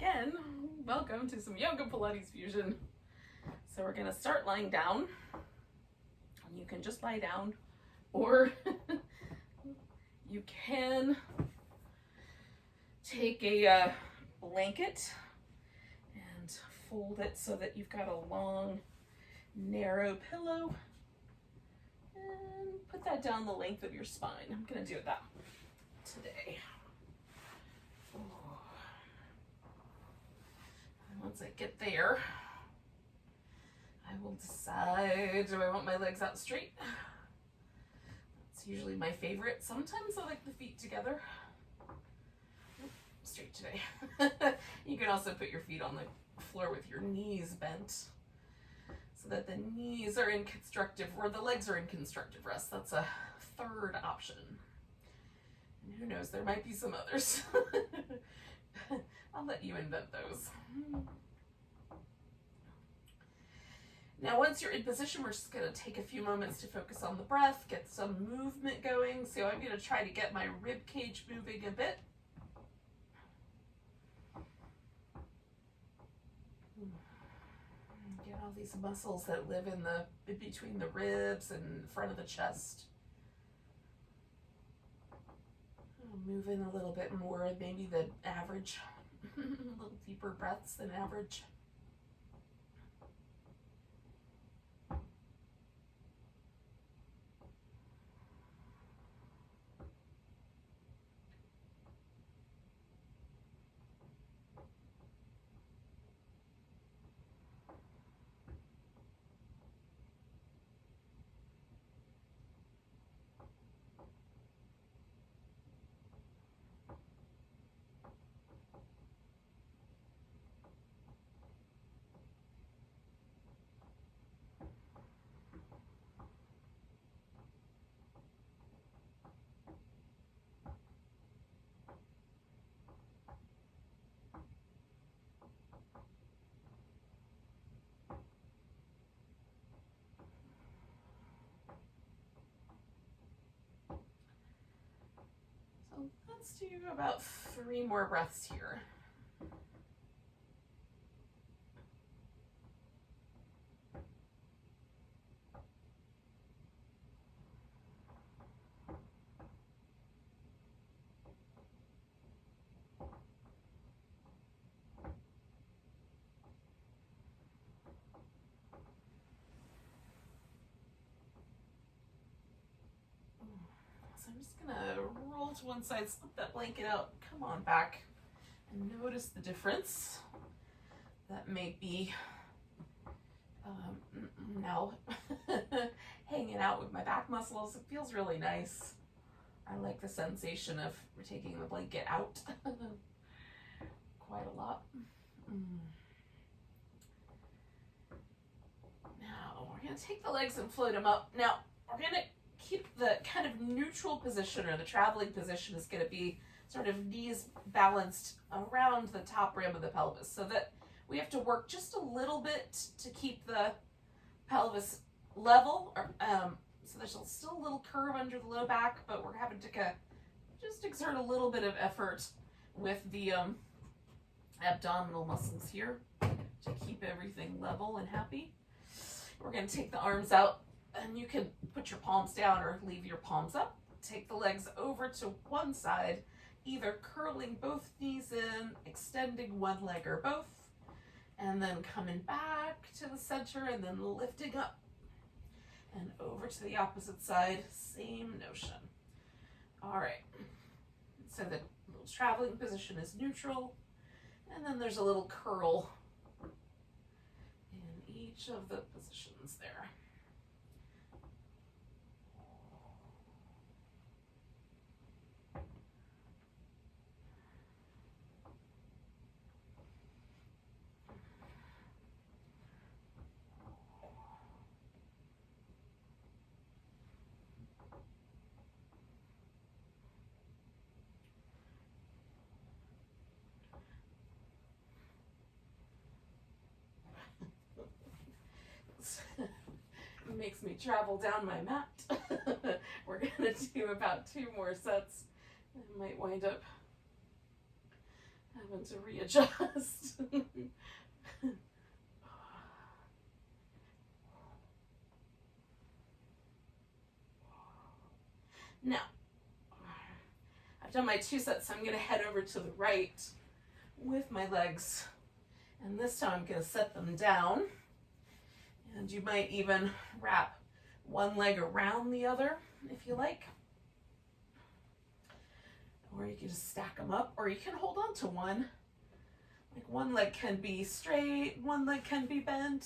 again, welcome to some yoga Pilates fusion. So we're gonna start lying down. You can just lie down, or you can take a blanket and fold it so that you've got a long, narrow pillow, and put that down the length of your spine. I'm gonna do that today. Once I get there, I will decide, do I want my legs out straight? That's usually my favorite. Sometimes I like the feet together. Straight today. You can also put your feet on the floor with your knees bent so that the knees are in constructive, or the legs are in constructive rest. That's a third option. And who knows, there might be some others. I'll let you invent those. Now, once you're in position, we're just going to take a few moments to focus on the breath, get some movement going. So I'm going to try to get my rib cage moving a bit. Get all these muscles that live in between the ribs and front of the chest. Move in a little bit more, maybe the average. A little deeper breaths than average. Let's do about 3 more breaths here. So I'm just gonna roll to one side, slip that blanket out, come on back, and notice the difference. That may be now hanging out with my back muscles. It feels really nice. I like the sensation of taking the blanket out quite a lot. Now we're gonna take the legs and float them up. Now we're gonna keep the kind of neutral position, or the traveling position is going to be sort of knees balanced around the top rim of the pelvis, so that we have to work just a little bit to keep the pelvis level, so there's still a little curve under the low back, but we're having to just exert a little bit of effort with the abdominal muscles here to keep everything level and happy. We're going to take the arms out, and you can put your palms down or leave your palms up. Take the legs over to one side, either curling both knees in, extending one leg or both, and then coming back to the center and then lifting up and over to the opposite side. Same notion. All right. So the little traveling position is neutral, and then there's a little curl in each of the positions there. Makes me travel down my mat. We're gonna do about 2 more sets. I might wind up Having to readjust. Now, I've done my 2 sets, so I'm going to head over to the right with my legs. And this time I'm going to set them down. And you might even wrap one leg around the other if you like. Or you can just stack them up, or you can hold on to one. Like one leg can be straight, one leg can be bent.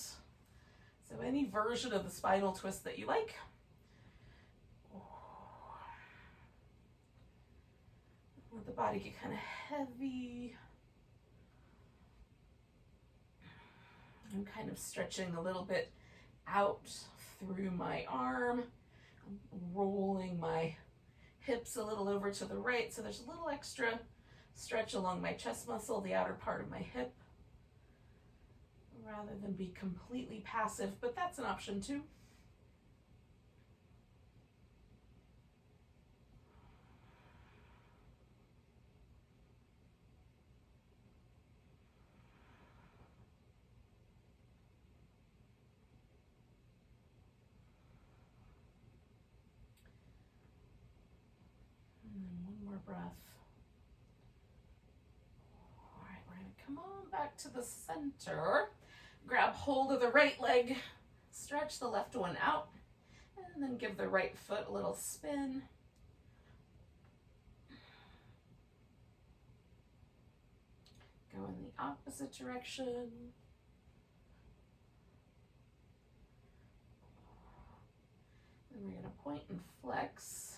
So any version of the spinal twist that you like. Let the body get kind of heavy. I'm kind of stretching a little bit out through my arm. I'm rolling my hips a little over to the right, so there's a little extra stretch along my chest muscle, the outer part of my hip, rather than be completely passive, but that's an option too. And then one more breath. All right, we're going to come on back to the center. Grab hold of the right leg, stretch the left one out, and then give the right foot a little spin. Go in the opposite direction. Then we're going to point and flex.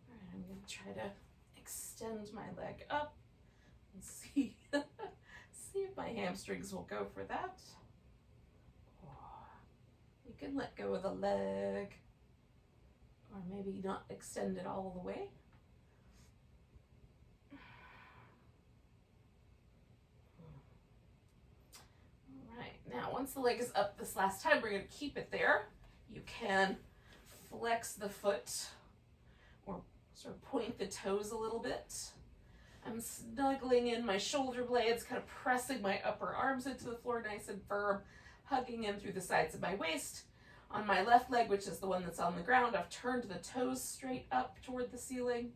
All right, I'm going to try to extend my leg up and see, see if my hamstrings will go for that. You can let go of the leg, or maybe not extend it all the way. All right, now once the leg is up this last time, we're going to keep it there. You can flex the foot or sort of point the toes a little bit. I'm snuggling in my shoulder blades, kind of pressing my upper arms into the floor nice and firm, hugging in through the sides of my waist. On my left leg, which is the one that's on the ground, I've turned the toes straight up toward the ceiling,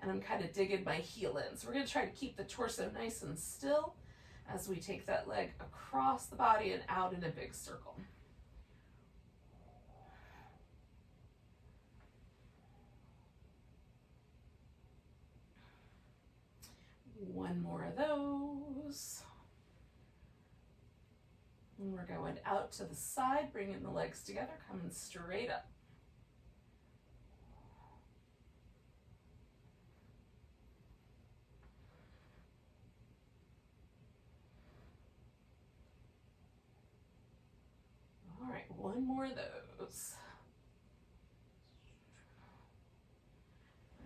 and I'm kind of digging my heel in. So we're going to try to keep the torso nice and still as we take that leg across the body and out in a big circle. One more of those. And we're going out to the side, bringing the legs together, coming straight up. All right, one more of those.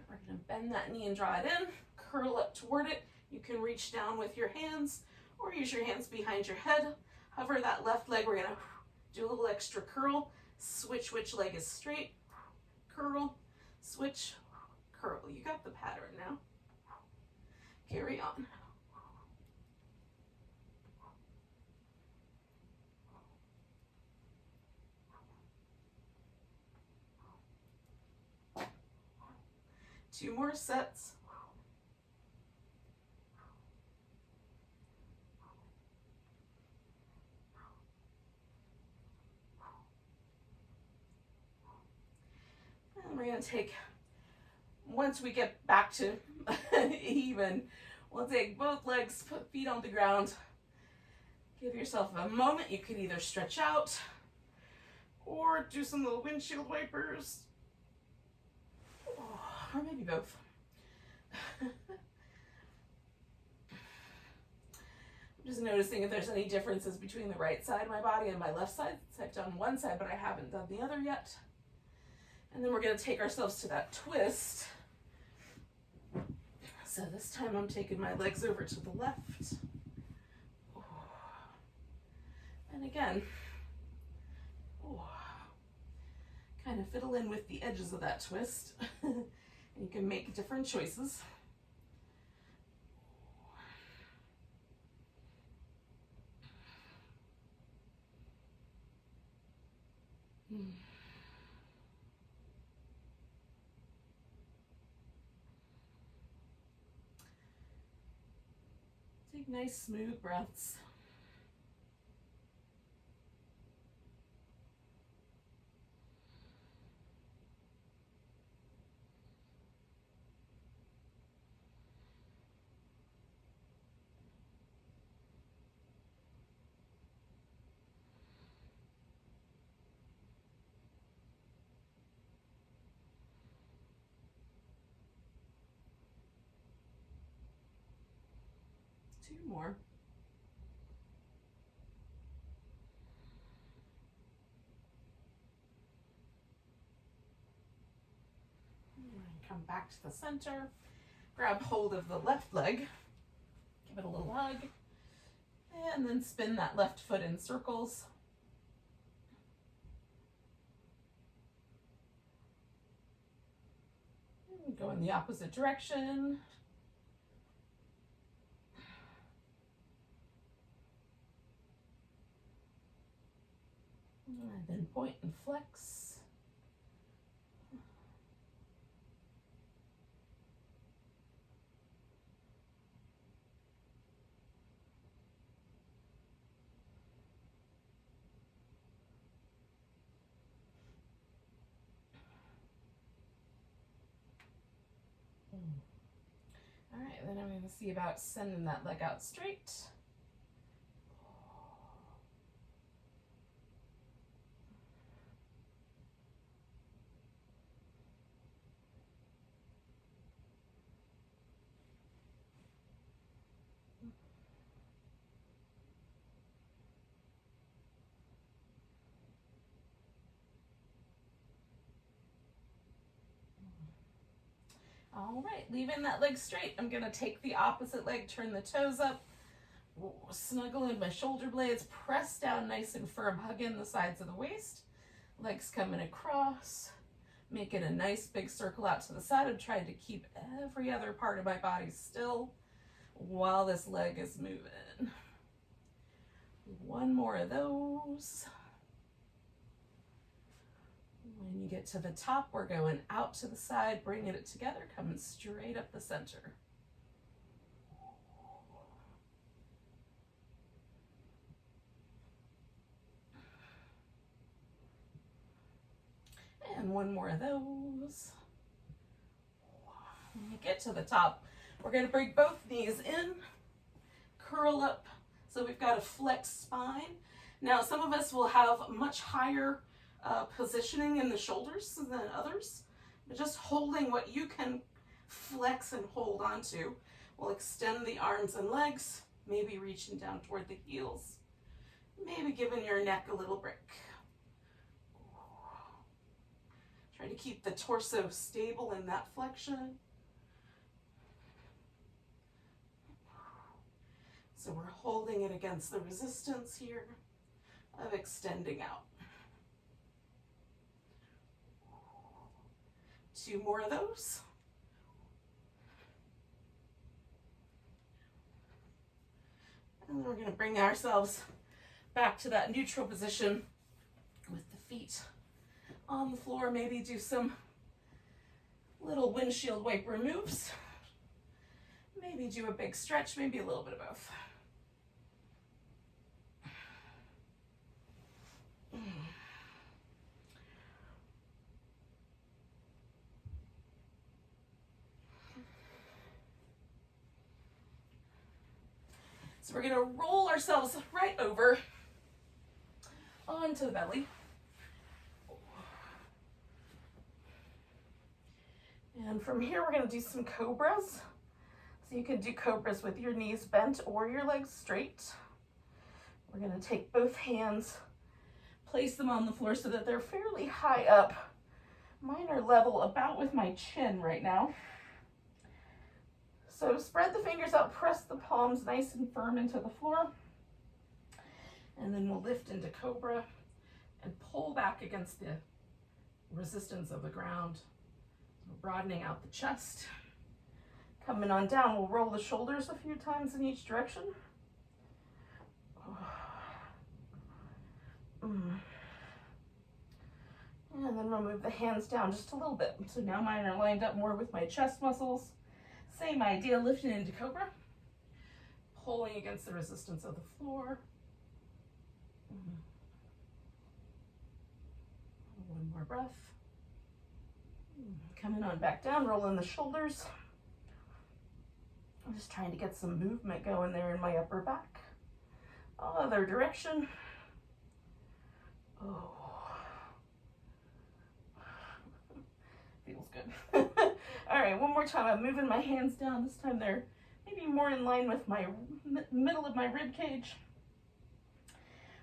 We're going to bend that knee and draw it in, curl up toward it. You can reach down with your hands or use your hands behind your head. Hover that left leg, we're going to do a little extra curl. Switch which leg is straight. Curl, switch, curl. You got the pattern now. Carry on. Two more sets. And we're going to take, once we get back to even, we'll take both legs, put feet on the ground. Give yourself a moment. You could either stretch out or do some little windshield wipers. Or maybe both. I'm just noticing if there's any differences between the right side of my body and my left side. So I've done one side, but I haven't done the other yet. And then we're going to take ourselves to that twist. So this time I'm taking my legs over to the left. And again, kind of fiddle in with the edges of that twist. You can make different choices. Take nice smooth breaths. Two more. Come back to the center. Grab hold of the left leg. Give it a little hug. And then spin that left foot in circles. And go in the opposite direction. And then point and flex. All right, then I'm going to see about sending that leg out straight. All right, leaving that leg straight, I'm gonna take the opposite leg, turn the toes up, snuggle in my shoulder blades, press down nice and firm, hug in the sides of the waist, legs coming across, making a nice big circle out to the side. I'm trying to keep every other part of my body still while this leg is moving. One more of those. When you get to the top, we're going out to the side, bringing it together, coming straight up the center. And one more of those. When you get to the top, we're going to bring both knees in, curl up, so we've got a flexed spine. Now, some of us will have much higher positioning in the shoulders than others, but just holding what you can flex and hold onto will extend the arms and legs, maybe reaching down toward the heels, maybe giving your neck a little break. Try to keep the torso stable in that flexion. So we're holding it against the resistance here of extending out. Two more of those. And then we're going to bring ourselves back to that neutral position with the feet on the floor. Maybe do some little windshield wiper moves. Maybe do a big stretch, maybe a little bit of both. So we're going to roll ourselves right over onto the belly. And from here, we're going to do some cobras. So you can do cobras with your knees bent or your legs straight. We're going to take both hands, place them on the floor so that they're fairly high up. Mine are level about with my chin right now. So spread the fingers out, press the palms nice and firm into the floor. And then we'll lift into cobra and pull back against the resistance of the ground. So broadening out the chest. Coming on down, we'll roll the shoulders a few times in each direction. And then we'll move the hands down just a little bit. So now mine are lined up more with my chest muscles. Same idea, lifting into cobra. Pulling against the resistance of the floor. One more breath. Coming on back down, rolling the shoulders. I'm just trying to get some movement going there in my upper back. Other direction. Oh. Feels good. All right, one more time. I'm moving my hands down. This time they're maybe more in line with my middle of my rib cage.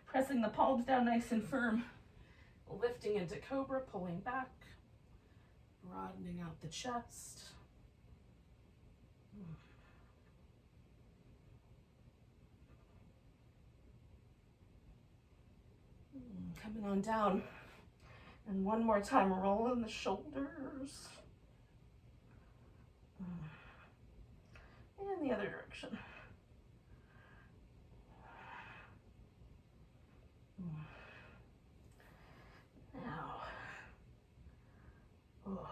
Pressing the palms down nice and firm. Lifting into cobra, pulling back. Broadening out the chest. Coming on down. And one more time, rolling the shoulders. And the other direction. Now. Oh.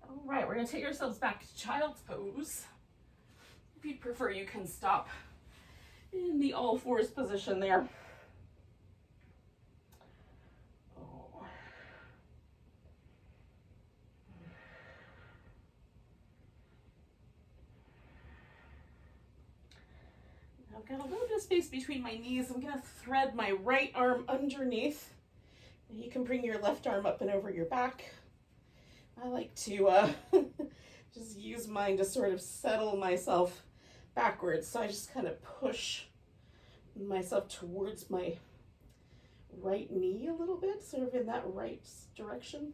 All right, we're going to take ourselves back to child's pose. If you'd prefer, you can stop in the all fours position there. Oh. I've got a little bit of space between my knees. I'm going to thread my right arm underneath. And you can bring your left arm up and over your back. I like to just use mine to sort of settle myself backwards. So I just kind of push myself towards my right knee a little bit, sort of in that right direction.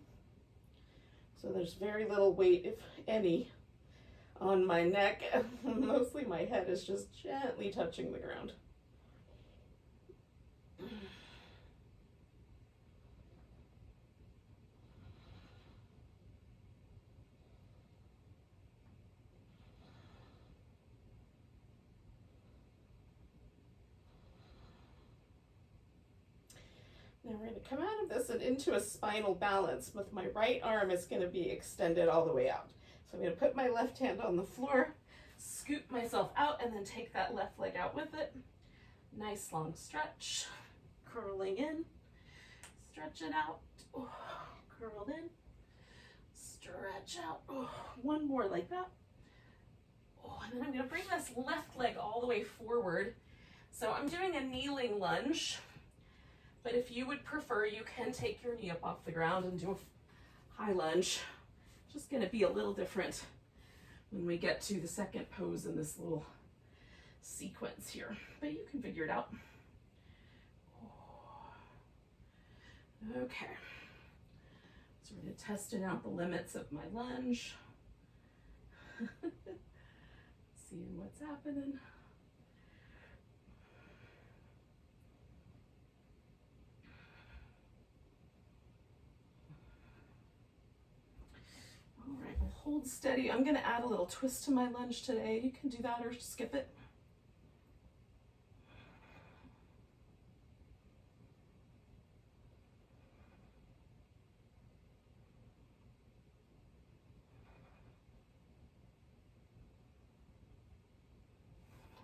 So there's very little weight, if any, on my neck. Mostly my head is just gently touching the ground. Now we're going to come out of this and into a spinal balance. With my right arm is going to be extended all the way out. So I'm going to put my left hand on the floor, scoop myself out, and then take that left leg out with it. Nice long stretch, curling in, stretching out, oh, curled in, stretch out. Oh, one more like that. Oh, and then I'm going to bring this left leg all the way forward. So I'm doing a kneeling lunge. But if you would prefer, you can take your knee up off the ground and do a high lunge. Just going to be a little different when we get to the second pose in this little sequence here. But you can figure it out. Okay. So we're going to test out the limits of my lunge. Seeing what's happening. Hold steady. I'm going to add a little twist to my lunge today. You can do that or skip it.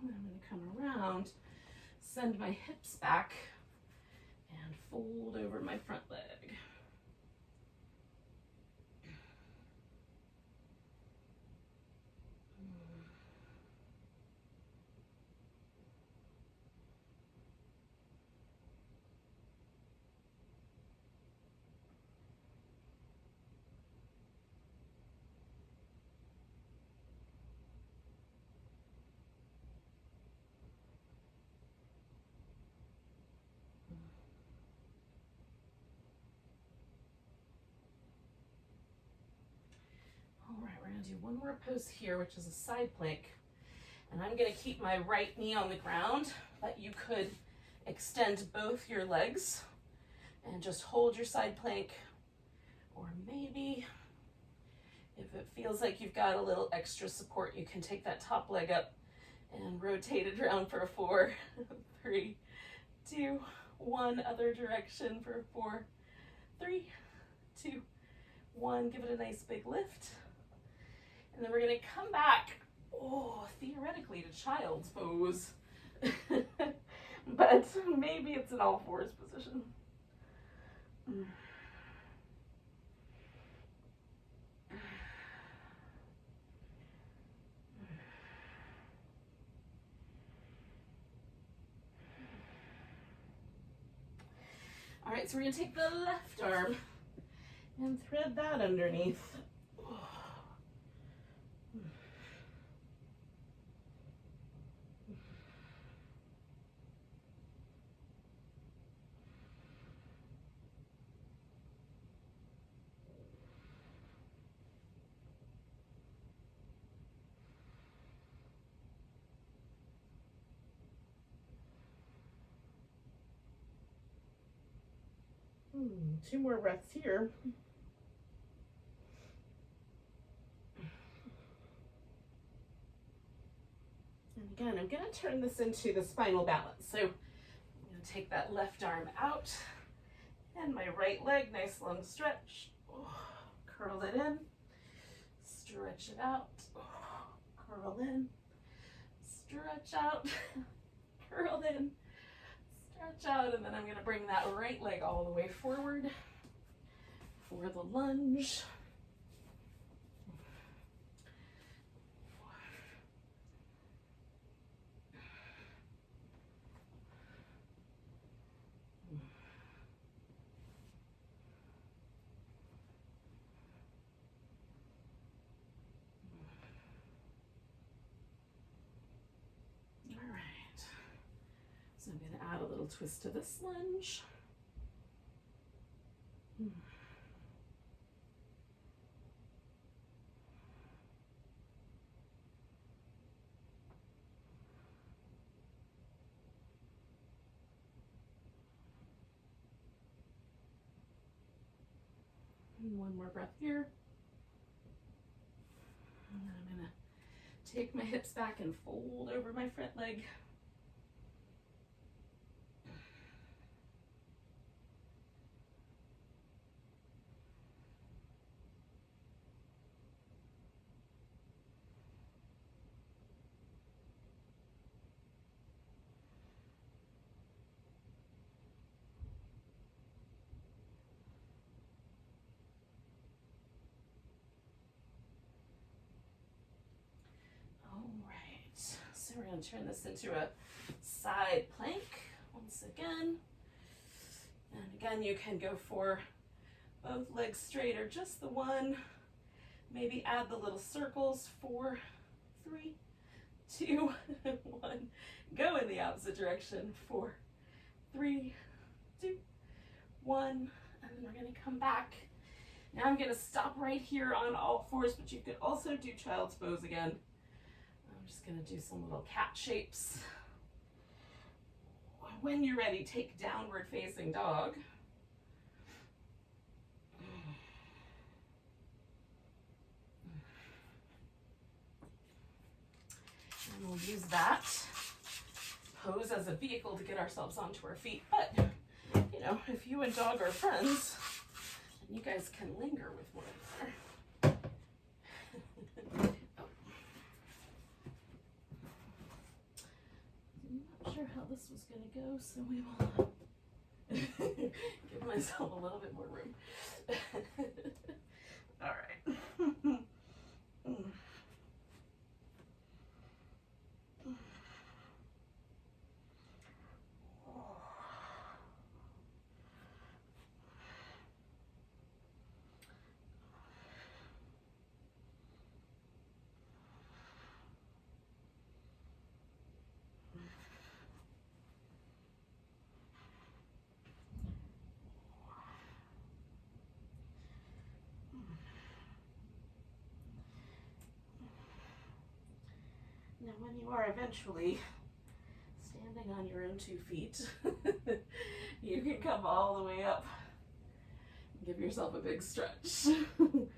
And I'm going to come around, send my hips back, and fold over my front leg. All right, we're going to do one more pose here, which is a side plank. And I'm going to keep my right knee on the ground, but you could extend both your legs and just hold your side plank, or maybe if it feels like you've got a little extra support, you can take that top leg up and rotate it around for 4, 3, 2, 1, other direction for 4, 3, 2, 1. Give it a nice big lift. And then we're going to come back, theoretically to child's pose. But maybe it's an all fours position. All right, so we're going to take the left arm and thread that underneath. Two more breaths here. And again, I'm going to turn this into the spinal balance. So I'm going to take that left arm out and my right leg, nice long stretch. Curl it in, stretch it out, curl in, stretch out, curl in, stretch out, and then I'm going to bring that right leg all the way forward for the lunge. All right, so I'm going to add a little twist to this lunge. And one more breath here. And then I'm going to take my hips back and fold over my front leg. So we're going to turn this into a side plank once again. And again, you can go for both legs straight or just the one. Maybe add the little circles. 4, 3, 2, 1. Go in the opposite direction. 4, 3, 2, 1. And then we're going to come back. Now I'm going to stop right here on all fours, but you could also do child's pose again. I'm just going to do some little cat shapes. When you're ready, take downward facing dog. And we'll use that pose as a vehicle to get ourselves onto our feet. But, you know, if you and dog are friends, then you guys can linger with one another. Sure how this was going to go, so we will give myself a little bit more room. All right. Now when you are eventually stand standing on your own 2 feet. You can come all the way up. Give yourself a big stretch. All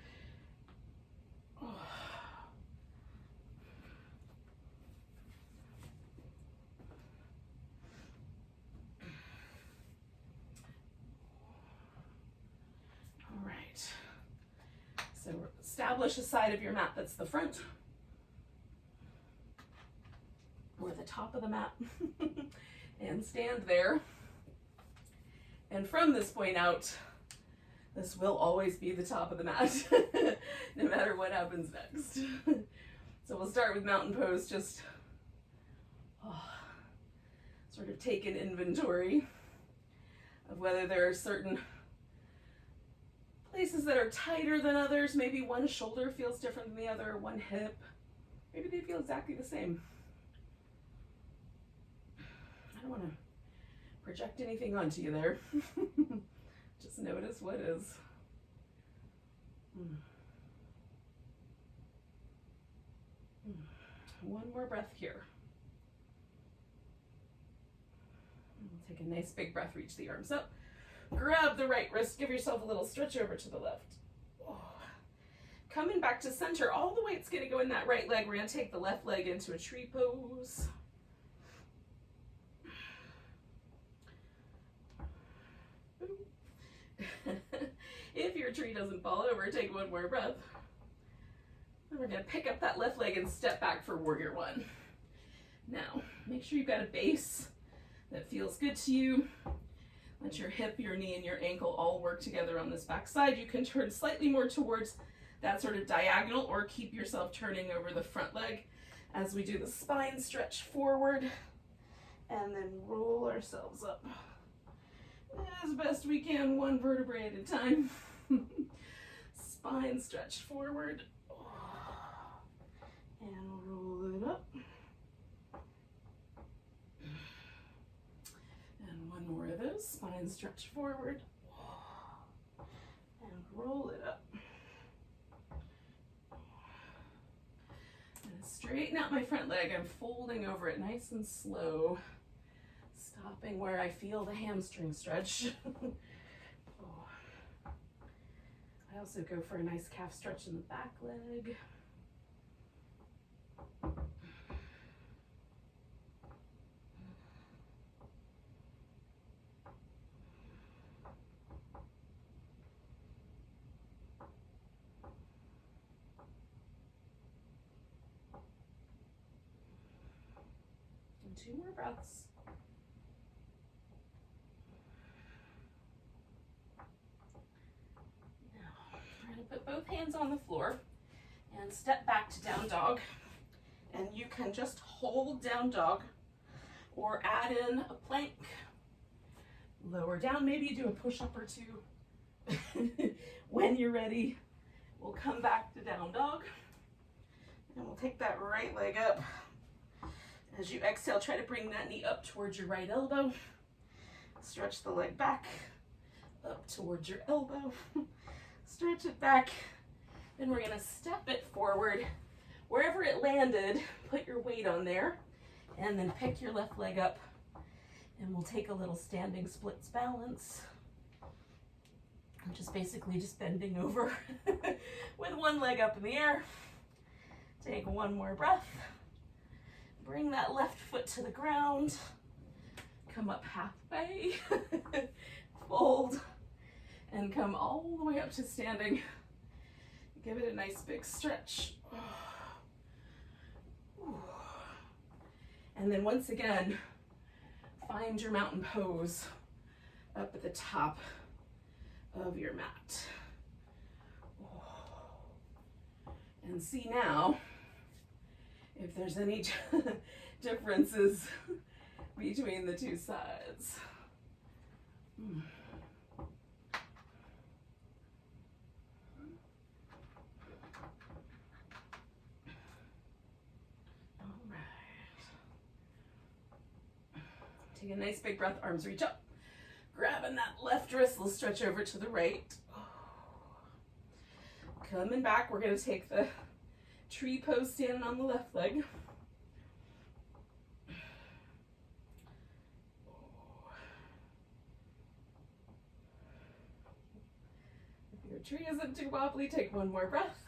right. So establish a side of your mat that's the front or the top of the mat and stand there. And from this point out, this will always be the top of the mat, no matter what happens next. So we'll start with mountain pose, just sort of take an inventory of whether there are certain places that are tighter than others. Maybe one shoulder feels different than the other, one hip. Maybe they feel exactly the same. I don't want to project anything onto you there. Just notice what is. One more breath here. Take a nice big breath, reach the arms up. Grab the right wrist, give yourself a little stretch over to the left. Coming back to center, all the weight's gonna go in that right leg. We're gonna take the left leg into a tree pose. If your tree doesn't fall over, take one more breath. And we're gonna pick up that left leg and step back for warrior one. Now, make sure you've got a base that feels good to you. Let your hip, your knee, and your ankle all work together on this back side. You can turn slightly more towards that sort of diagonal or keep yourself turning over the front leg as we do the spine stretch forward and then roll ourselves up as best we can, one vertebrae at a time. Spine stretch forward and roll it up. And one more of those, spine stretch forward and roll it up. And straighten out my front leg. I'm folding over it nice and slow. Stopping where I feel the hamstring stretch. I also go for a nice calf stretch in the back leg. And 2 more breaths. Put both hands on the floor and step back to down dog. And you can just hold down dog or add in a plank. Lower down, maybe you do a push-up or 2. When you're ready, we'll come back to down dog. And we'll take that right leg up. As you exhale, try to bring that knee up towards your right elbow. Stretch the leg back, up towards your elbow. Stretch it back, then we're gonna step it forward. Wherever it landed, put your weight on there, and then pick your left leg up, and we'll take a little standing splits balance. I'm just basically just bending over with one leg up in the air. Take one more breath. Bring that left foot to the ground. Come up halfway, fold, and come all the way up to standing. Give it a nice big stretch. And then once again, find your mountain pose up at the top of your mat. And see now if there's any differences between the 2 sides. Take a nice big breath, arms reach up. Grabbing that left wrist, we'll stretch over to the right. Coming back, we're gonna take the tree pose standing on the left leg. your tree isn't too wobbly, take one more breath.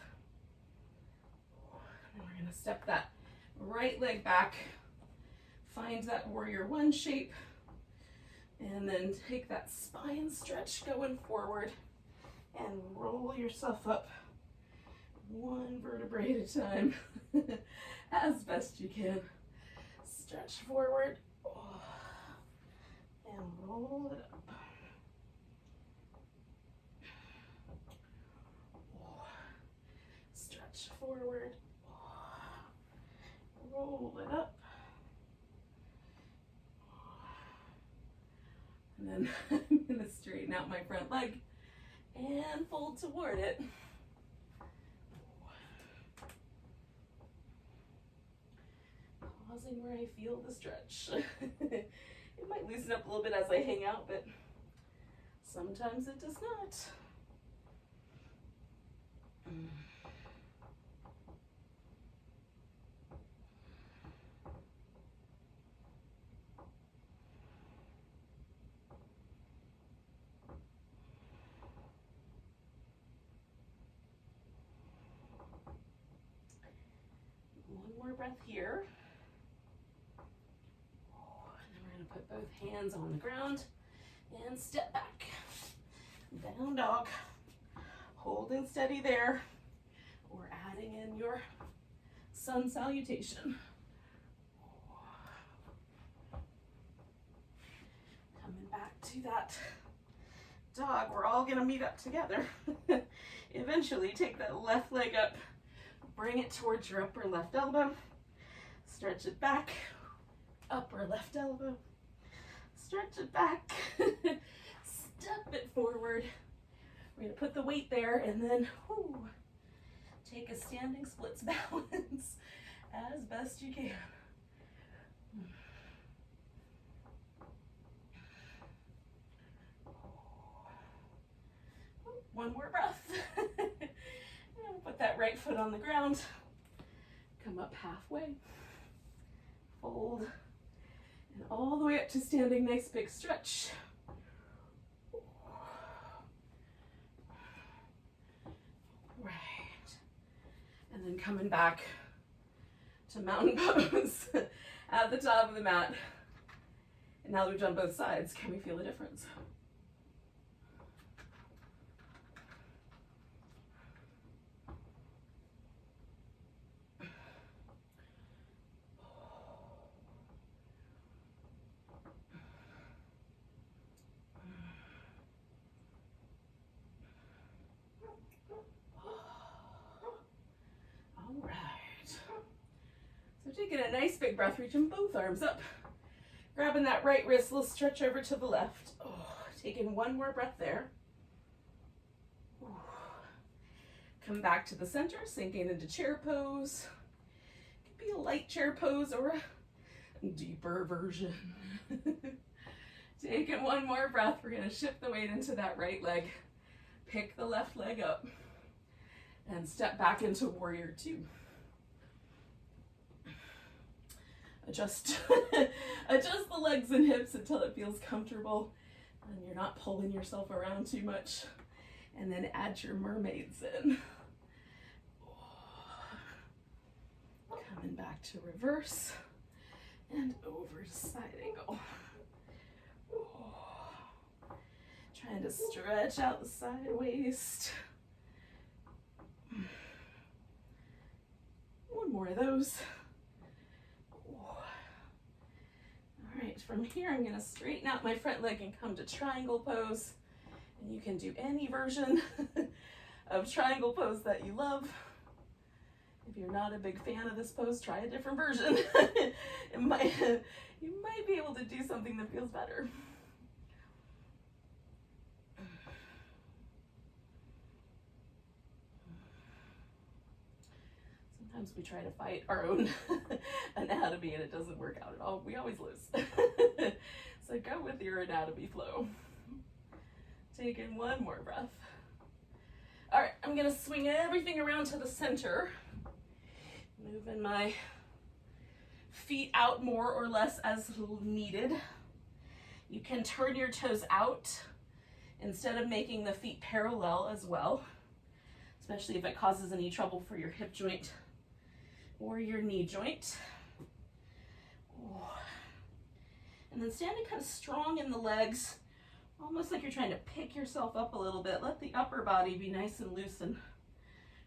And we're going to step that right leg back. Find that warrior one shape. And then take that spine stretch going forward and roll yourself up one vertebrae at a time as best you can. Stretch forward and roll it up. Stretch forward, roll it up. And then I'm going to straighten out my front leg and fold toward it. Pausing where I feel the stretch. It might loosen up a little bit as I hang out, but sometimes it does not. One more breath here. And then we're going to put both hands on the ground and step back. Down dog. Holding steady there. Or adding in your sun salutation. Coming back to that dog. We're all going to meet up together. Eventually take that left leg up. Bring it towards your upper left elbow. Stretch it back. Upper left elbow. Stretch it back. Step it forward. We're going to put the weight there and then take a standing splits balance as best you can. One more breath. Put that right foot on the ground. Come up halfway. Fold. And all the way up to standing. Nice big stretch. Right. And then coming back to mountain pose at the top of the mat. And now that we've done both sides, can we feel the difference? Taking a nice big breath, reaching both arms up. Grabbing that right wrist, little stretch over to the left. Taking one more breath there. Come back to the center, sinking into chair pose. It could be a light chair pose or a deeper version. Taking one more breath, we're going to shift the weight into that right leg. Pick the left leg up and step back into warrior two. Adjust the legs and hips until it feels comfortable and you're not pulling yourself around too much. And then add your mermaids in. Coming back to reverse and over to side angle. Trying to stretch out the side waist. One more of those. Alright, from here I'm going to straighten out my front leg and come to triangle pose. And you can do any version of triangle pose that you love. If you're not a big fan of this pose, try a different version. You might be able to do something that feels better. Sometimes we try to fight our own anatomy and it doesn't work out at all. We always lose. So go with your anatomy flow. Taking one more breath. All right, I'm gonna swing everything around to the center. Moving my feet out more or less as needed. You can turn your toes out instead of making the feet parallel as well, especially if it causes any trouble for your hip joint or your knee joint. And then standing kind of strong in the legs, almost like you're trying to pick yourself up a little bit. Let the upper body be nice and loose and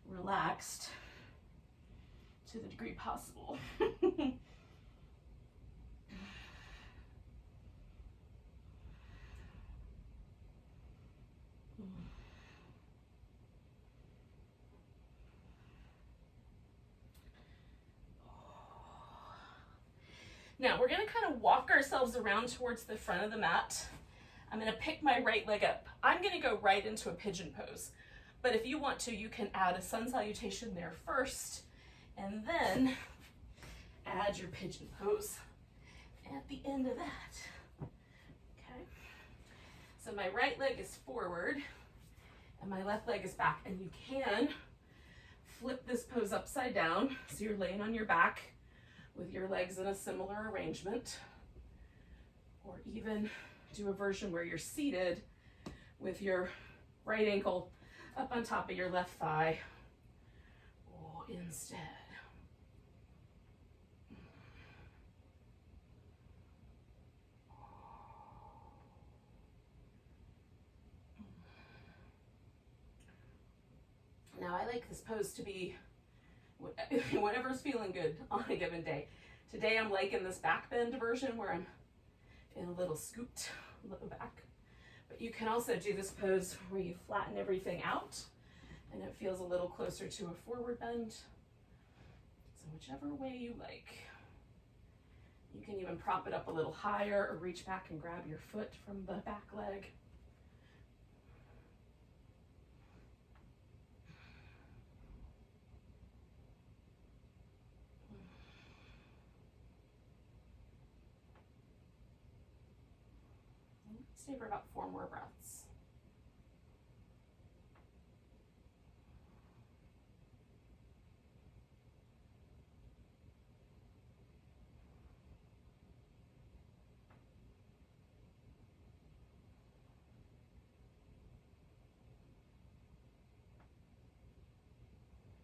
relaxed to the degree possible. Now we're going to kind of walk ourselves around towards the front of the mat. I'm going to pick my right leg up. I'm going to go right into a pigeon pose. But if you want to, you can add a sun salutation there first, and then add your pigeon pose at the end of that. Okay. So my right leg is forward, and my left leg is back. And you can flip this pose upside down, so you're laying on your back with your legs in a similar arrangement, or even do a version where you're seated with your right ankle up on top of your left thigh instead. Now I like this pose to be whatever's feeling good on a given day. Today I'm liking this back bend version where I'm in a little scooped low back. But you can also do this pose where you flatten everything out and it feels a little closer to a forward bend. So whichever way you like. You can even prop it up a little higher or reach back and grab your foot from the back leg. Stay for about 4 more breaths.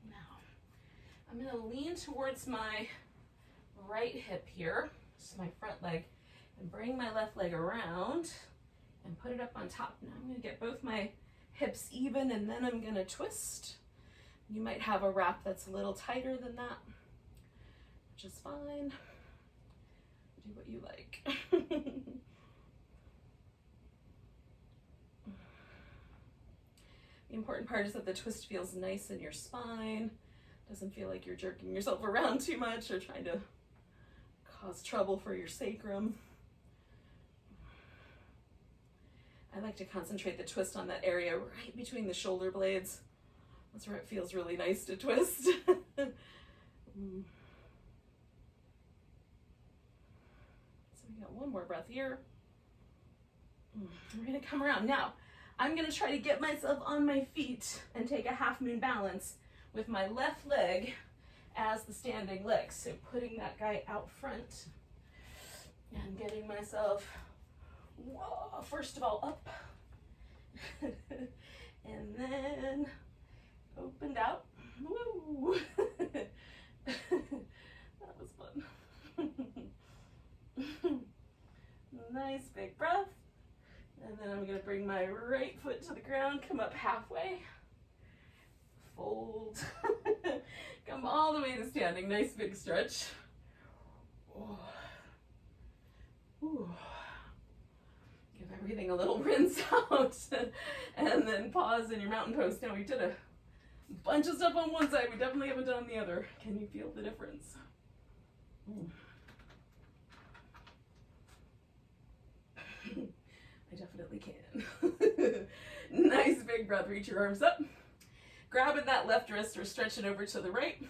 Now, I'm going to lean towards my right hip here, just my front leg, and bring my left leg around and put it up on top. Now I'm going to get both my hips even, and then I'm going to twist. You might have a wrap that's a little tighter than that, which is fine. Do what you like. The important part is that the twist feels nice in your spine. Doesn't feel like you're jerking yourself around too much or trying to cause trouble for your sacrum. I like to concentrate the twist on that area right between the shoulder blades. That's where it feels really nice to twist. So we got 1 more breath here. We're gonna come around. Now, I'm gonna try to get myself on my feet and take a half moon balance with my left leg as the standing leg. So putting that guy out front and getting myself, whoa, first of all up, and then opened out. Woo! That was fun. Nice big breath. And then I'm going to bring my right foot to the ground, come up halfway, fold, come all the way to standing. Nice big stretch. Oh. Ooh. Give everything a little rinse out, and then pause in your mountain pose. Now we did a bunch of stuff on one side, we definitely haven't done the other. Can you feel the difference? I definitely can. Nice big breath, reach your arms up. Grabbing that left wrist or stretch it over to the right.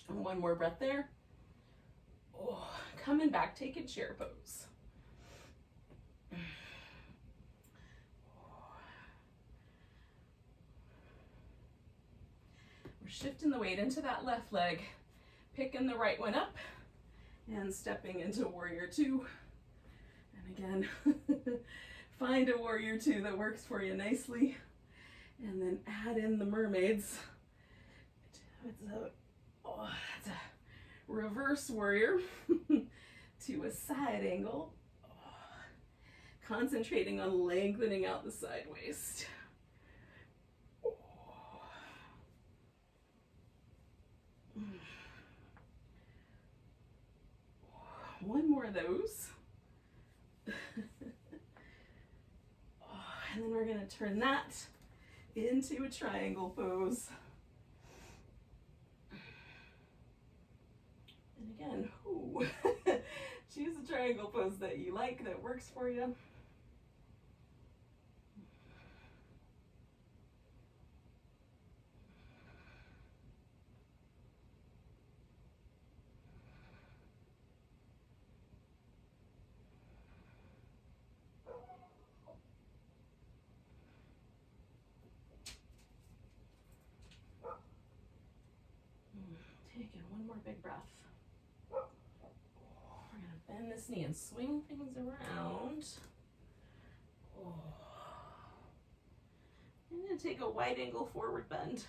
And 1 more breath there. Oh, coming back, taking chair pose. We're shifting the weight into that left leg, picking the right one up, and stepping into warrior 2. And again, Find a warrior two that works for you nicely, and then add in the mermaids. It's a reverse warrior to a side angle, concentrating on lengthening out the side waist. One more of those. And then we're going to turn that into a triangle pose. And again, choose a triangle pose that you like, that works for you. Taking one more big breath. We're going to bend this knee and swing things around. I'm going to take a wide angle forward bend.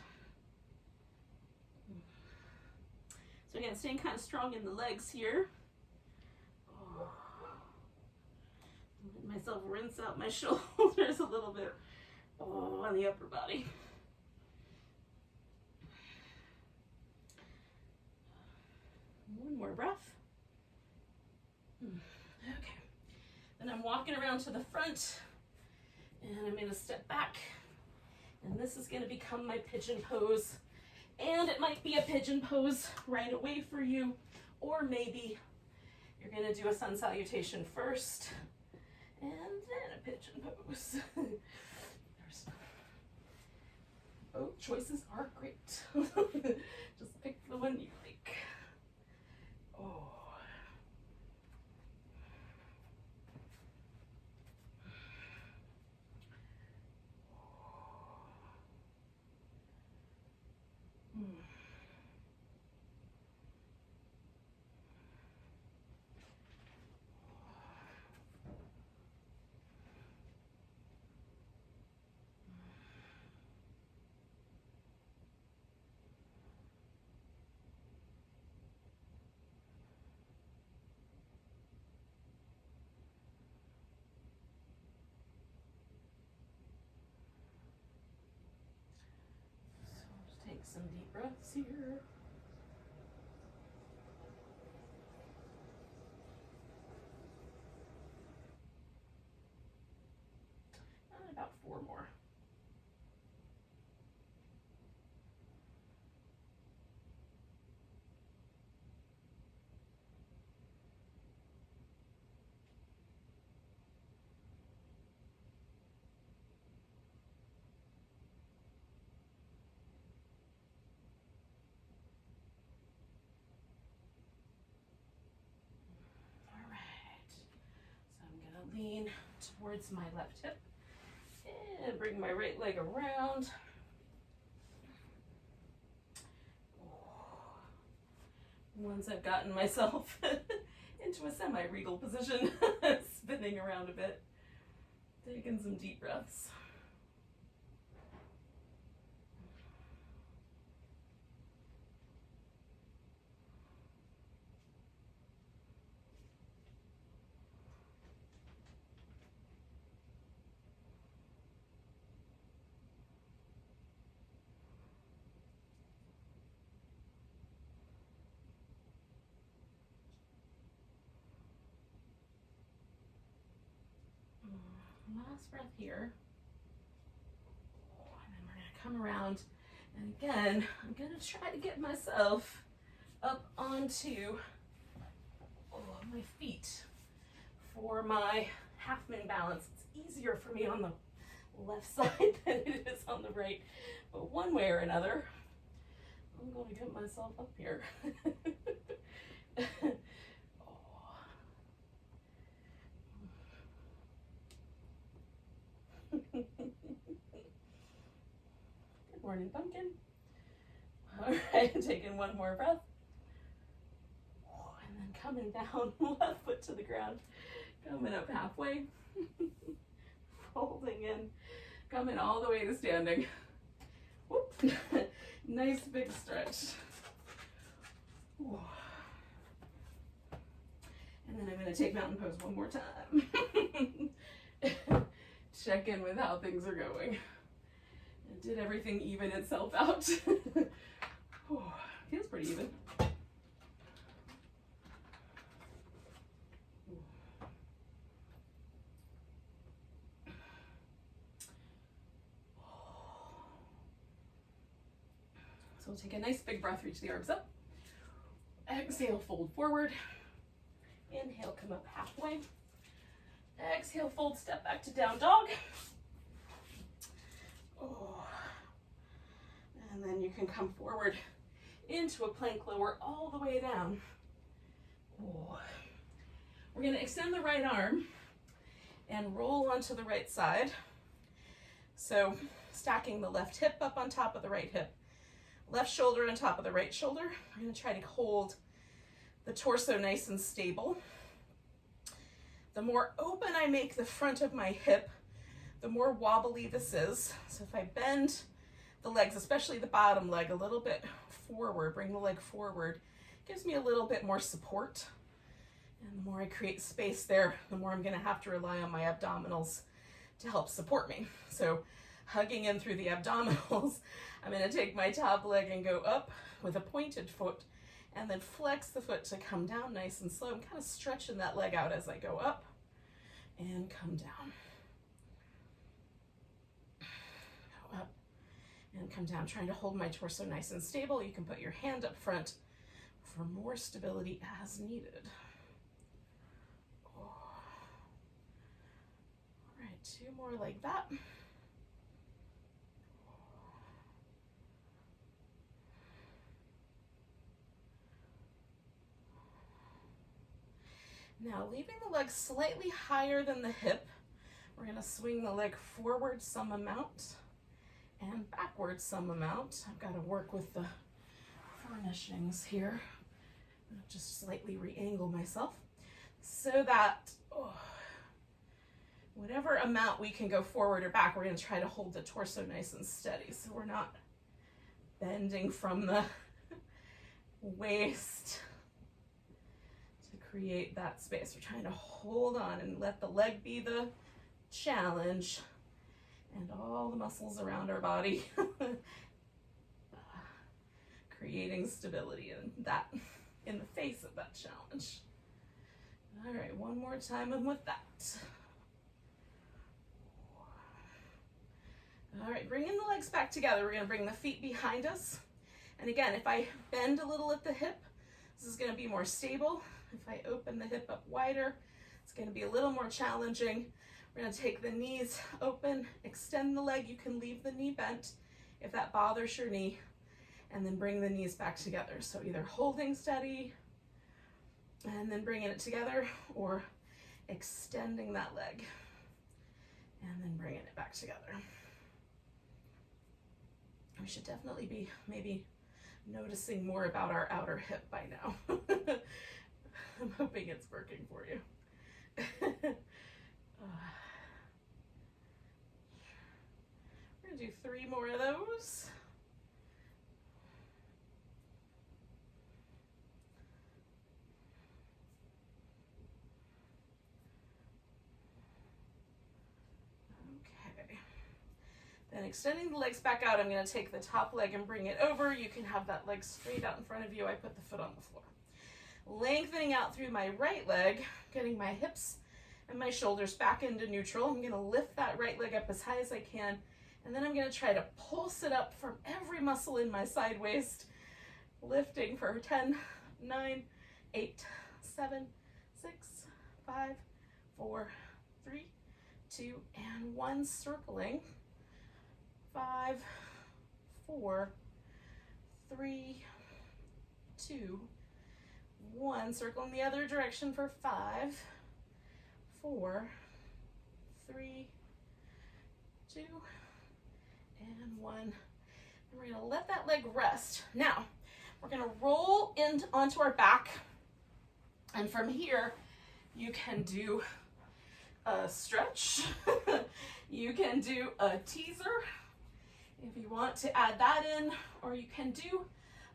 So again, staying kind of strong in the legs here. Let myself rinse out my shoulders a little bit on the upper body. One more breath. Okay. Then I'm walking around to the front, and I'm going to step back, and this is going to become my pigeon pose. And it might be a pigeon pose right away for you, or maybe you're going to do a sun salutation first, and then a pigeon pose. Both choices are great. Just pick the one you like. Take some deep breaths here. And about 4 more. Lean towards my left hip and bring my right leg around. Once I've gotten myself into a semi-regal position, spinning around a bit, taking some deep breaths. Last breath here. And then we're going to come around. And again, I'm going to try to get myself up onto my feet for my half-moon balance. It's easier for me on the left side than it is on the right. But one way or another, I'm going to get myself up here. Good morning, pumpkin. All right, taking one more breath. And then coming down, left foot to the ground, coming up halfway. holding in, coming all the way to standing. Whoop. Nice big stretch. Ooh. And then I'm going to take mountain pose one more time. Check in with how things are going. And did everything even itself out? Ooh, feels pretty even. So we'll take a nice big breath, reach the arms up. Exhale, fold forward. Inhale, come up halfway. Exhale, fold, step back to down dog. Oh. And then you can come forward into a plank lower all the way down. Oh. We're going to extend the right arm and roll onto the right side. So stacking the left hip up on top of the right hip. Left shoulder on top of the right shoulder. We're going to try to hold the torso nice and stable. The more open I make the front of my hip, the more wobbly this is. So if I bend the legs, especially the bottom leg, a little bit forward, bring the leg forward, gives me a little bit more support. And the more I create space there, the more I'm going to have to rely on my abdominals to help support me. So hugging in through the abdominals, I'm going to take my top leg and go up with a pointed foot and then flex the foot to come down nice and slow. I'm kind of stretching that leg out as I go up and come down. Go up and come down, trying to hold my torso nice and stable. You can put your hand up front for more stability as needed. Oh. All right, 2 more like that. Now, leaving the leg slightly higher than the hip, we're going to swing the leg forward some amount and backwards some amount. I've got to work with the furnishings here. I'll just slightly re-angle myself so that whatever amount we can go forward or back, we're going to try to hold the torso nice and steady so we're not bending from the waist. Create that space. We're trying to hold on and let the leg be the challenge and all the muscles around our body creating stability in the face of that challenge. All right, one more time and with that. All right, bringing the legs back together. We're going to bring the feet behind us. And again, if I bend a little at the hip, this is going to be more stable. If I open the hip up wider, it's going to be a little more challenging. We're going to take the knees open, extend the leg. You can leave the knee bent if that bothers your knee, and then bring the knees back together. So either holding steady and then bringing it together, or extending that leg and then bringing it back together. We should definitely be maybe noticing more about our outer hip by now. I'm hoping it's working for you. We're going to do 3 more of those. Okay. Then extending the legs back out, I'm going to take the top leg and bring it over. You can have that leg straight out in front of you. I put the foot on the floor. Lengthening out through my right leg, getting my hips and my shoulders back into neutral. I'm going to lift that right leg up as high as I can, and then I'm going to try to pulse it up from every muscle in my side waist, lifting for 10, 9, 8, 7, 6, 5, 4, 3, 2, and 1, circling. 5, 4, 3, 2, 1, circle in the other direction for 5, 4, 3, 2, and 1. And we're going to let that leg rest. Now, we're going to roll onto our back, and from here, you can do a stretch. You can do a teaser if you want to add that in, or you can do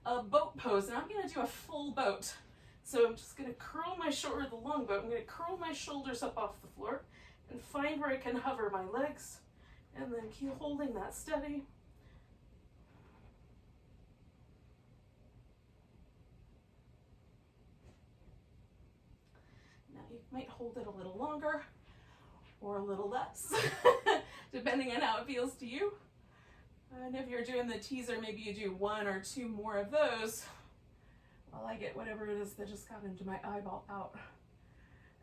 a boat pose. And I'm going to do a full boat. So I'm just going to curl my shoulder, the long boat. I'm going to curl my shoulders up off the floor and find where I can hover my legs, and then keep holding that steady. Now you might hold it a little longer or a little less, depending on how it feels to you. And if you're doing the teaser, maybe you do 1 or 2 more of those while I get whatever it is that just got into my eyeball out.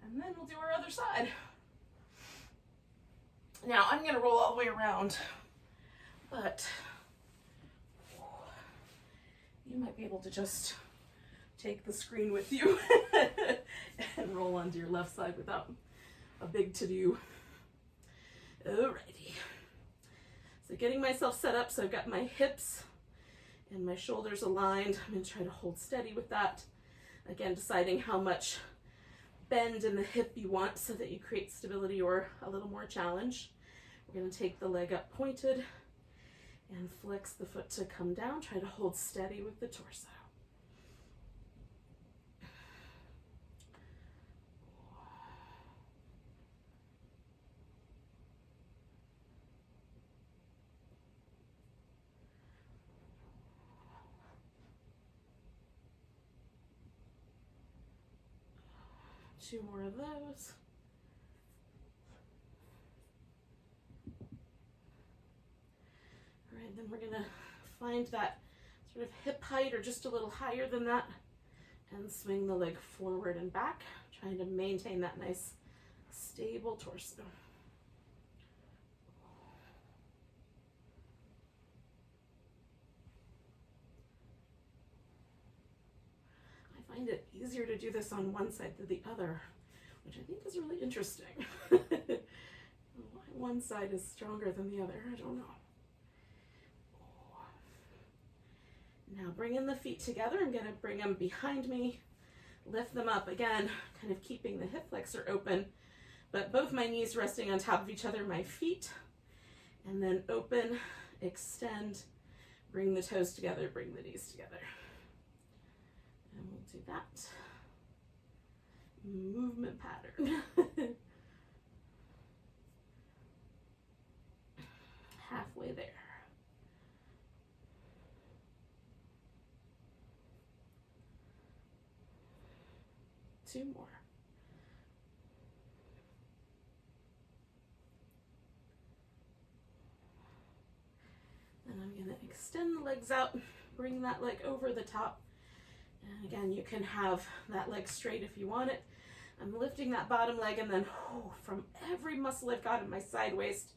And then we'll do our other side. Now I'm going to roll all the way around, but you might be able to just take the screen with you and roll onto your left side without a big to-do. Alrighty. So getting myself set up so I've got my hips and my shoulders aligned. I'm going to try to hold steady with that. Again, deciding how much bend in the hip you want so that you create stability or a little more challenge. We're going to take the leg up pointed and flex the foot to come down. Try to hold steady with the torso. Two more of those. All right, then we're gonna find that sort of hip height or just a little higher than that and swing the leg forward and back, trying to maintain that nice stable torso. I find it easier to do this on one side than the other, which I think is really interesting. Why one side is stronger than the other, I don't know. Now bringing the feet together, I'm going to bring them behind me, lift them up again, kind of keeping the hip flexor open, but both my knees resting on top of each other, my feet, and then open, extend, bring the toes together, bring the knees together. And we'll do that movement pattern. Halfway there. Two more. And I'm going to extend the legs out, bring that leg over the top. And again, you can have that leg straight if you want it. I'm lifting that bottom leg and then from every muscle I've got in my side waist,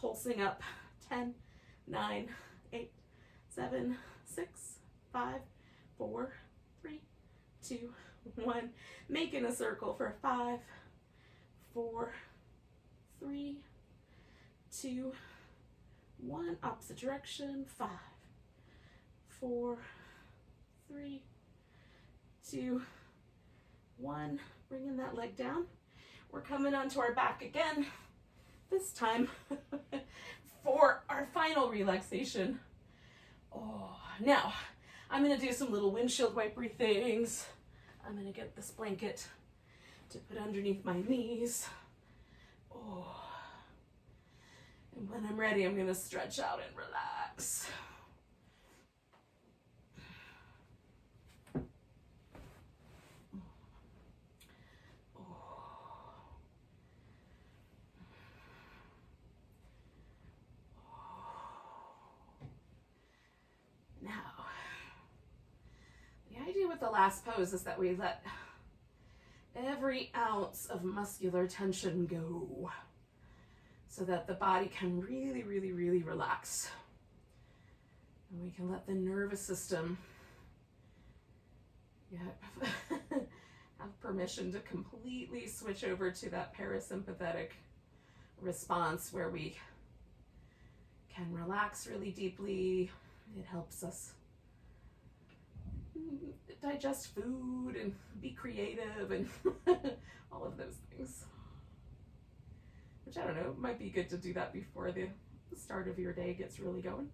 pulsing up. 10, 9, 8, 7, 6, 5, 4, 3, 2, 1. Making a circle for 5, 4, 3, 2, 1. Opposite direction. 5, 4, 3, 2, 1. Bringing that leg down. We're coming onto our back again. This time for our final relaxation. Now I'm going to do some little windshield wipery things. I'm going to get this blanket to put underneath my knees. And when I'm ready, I'm going to stretch out and relax. With the last pose is that we let every ounce of muscular tension go so that the body can really, really, really relax. And we can let the nervous system have permission to completely switch over to that parasympathetic response where we can relax really deeply. It helps us digest food and be creative and all of those things. which I don't know, it might be good to do that before the start of your day gets really going.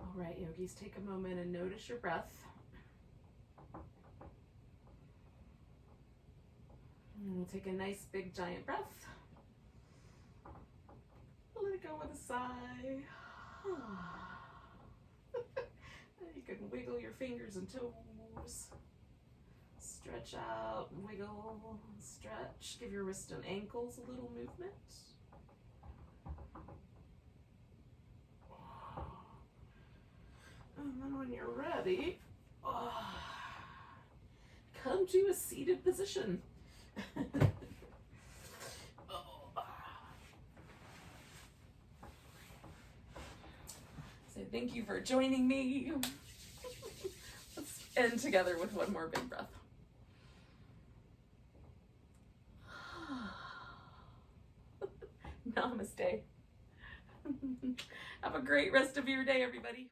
All right, yogis, take a moment and notice your breath. And we'll take a nice big giant breath. Let it go with a sigh. And you can wiggle your fingers and toes. Stretch out, wiggle, stretch. Give your wrists and ankles a little movement. And then when you're ready, come down to a seated position. So thank you for joining me. Let's end together with one more big breath. Namaste. Have a great rest of your day, everybody.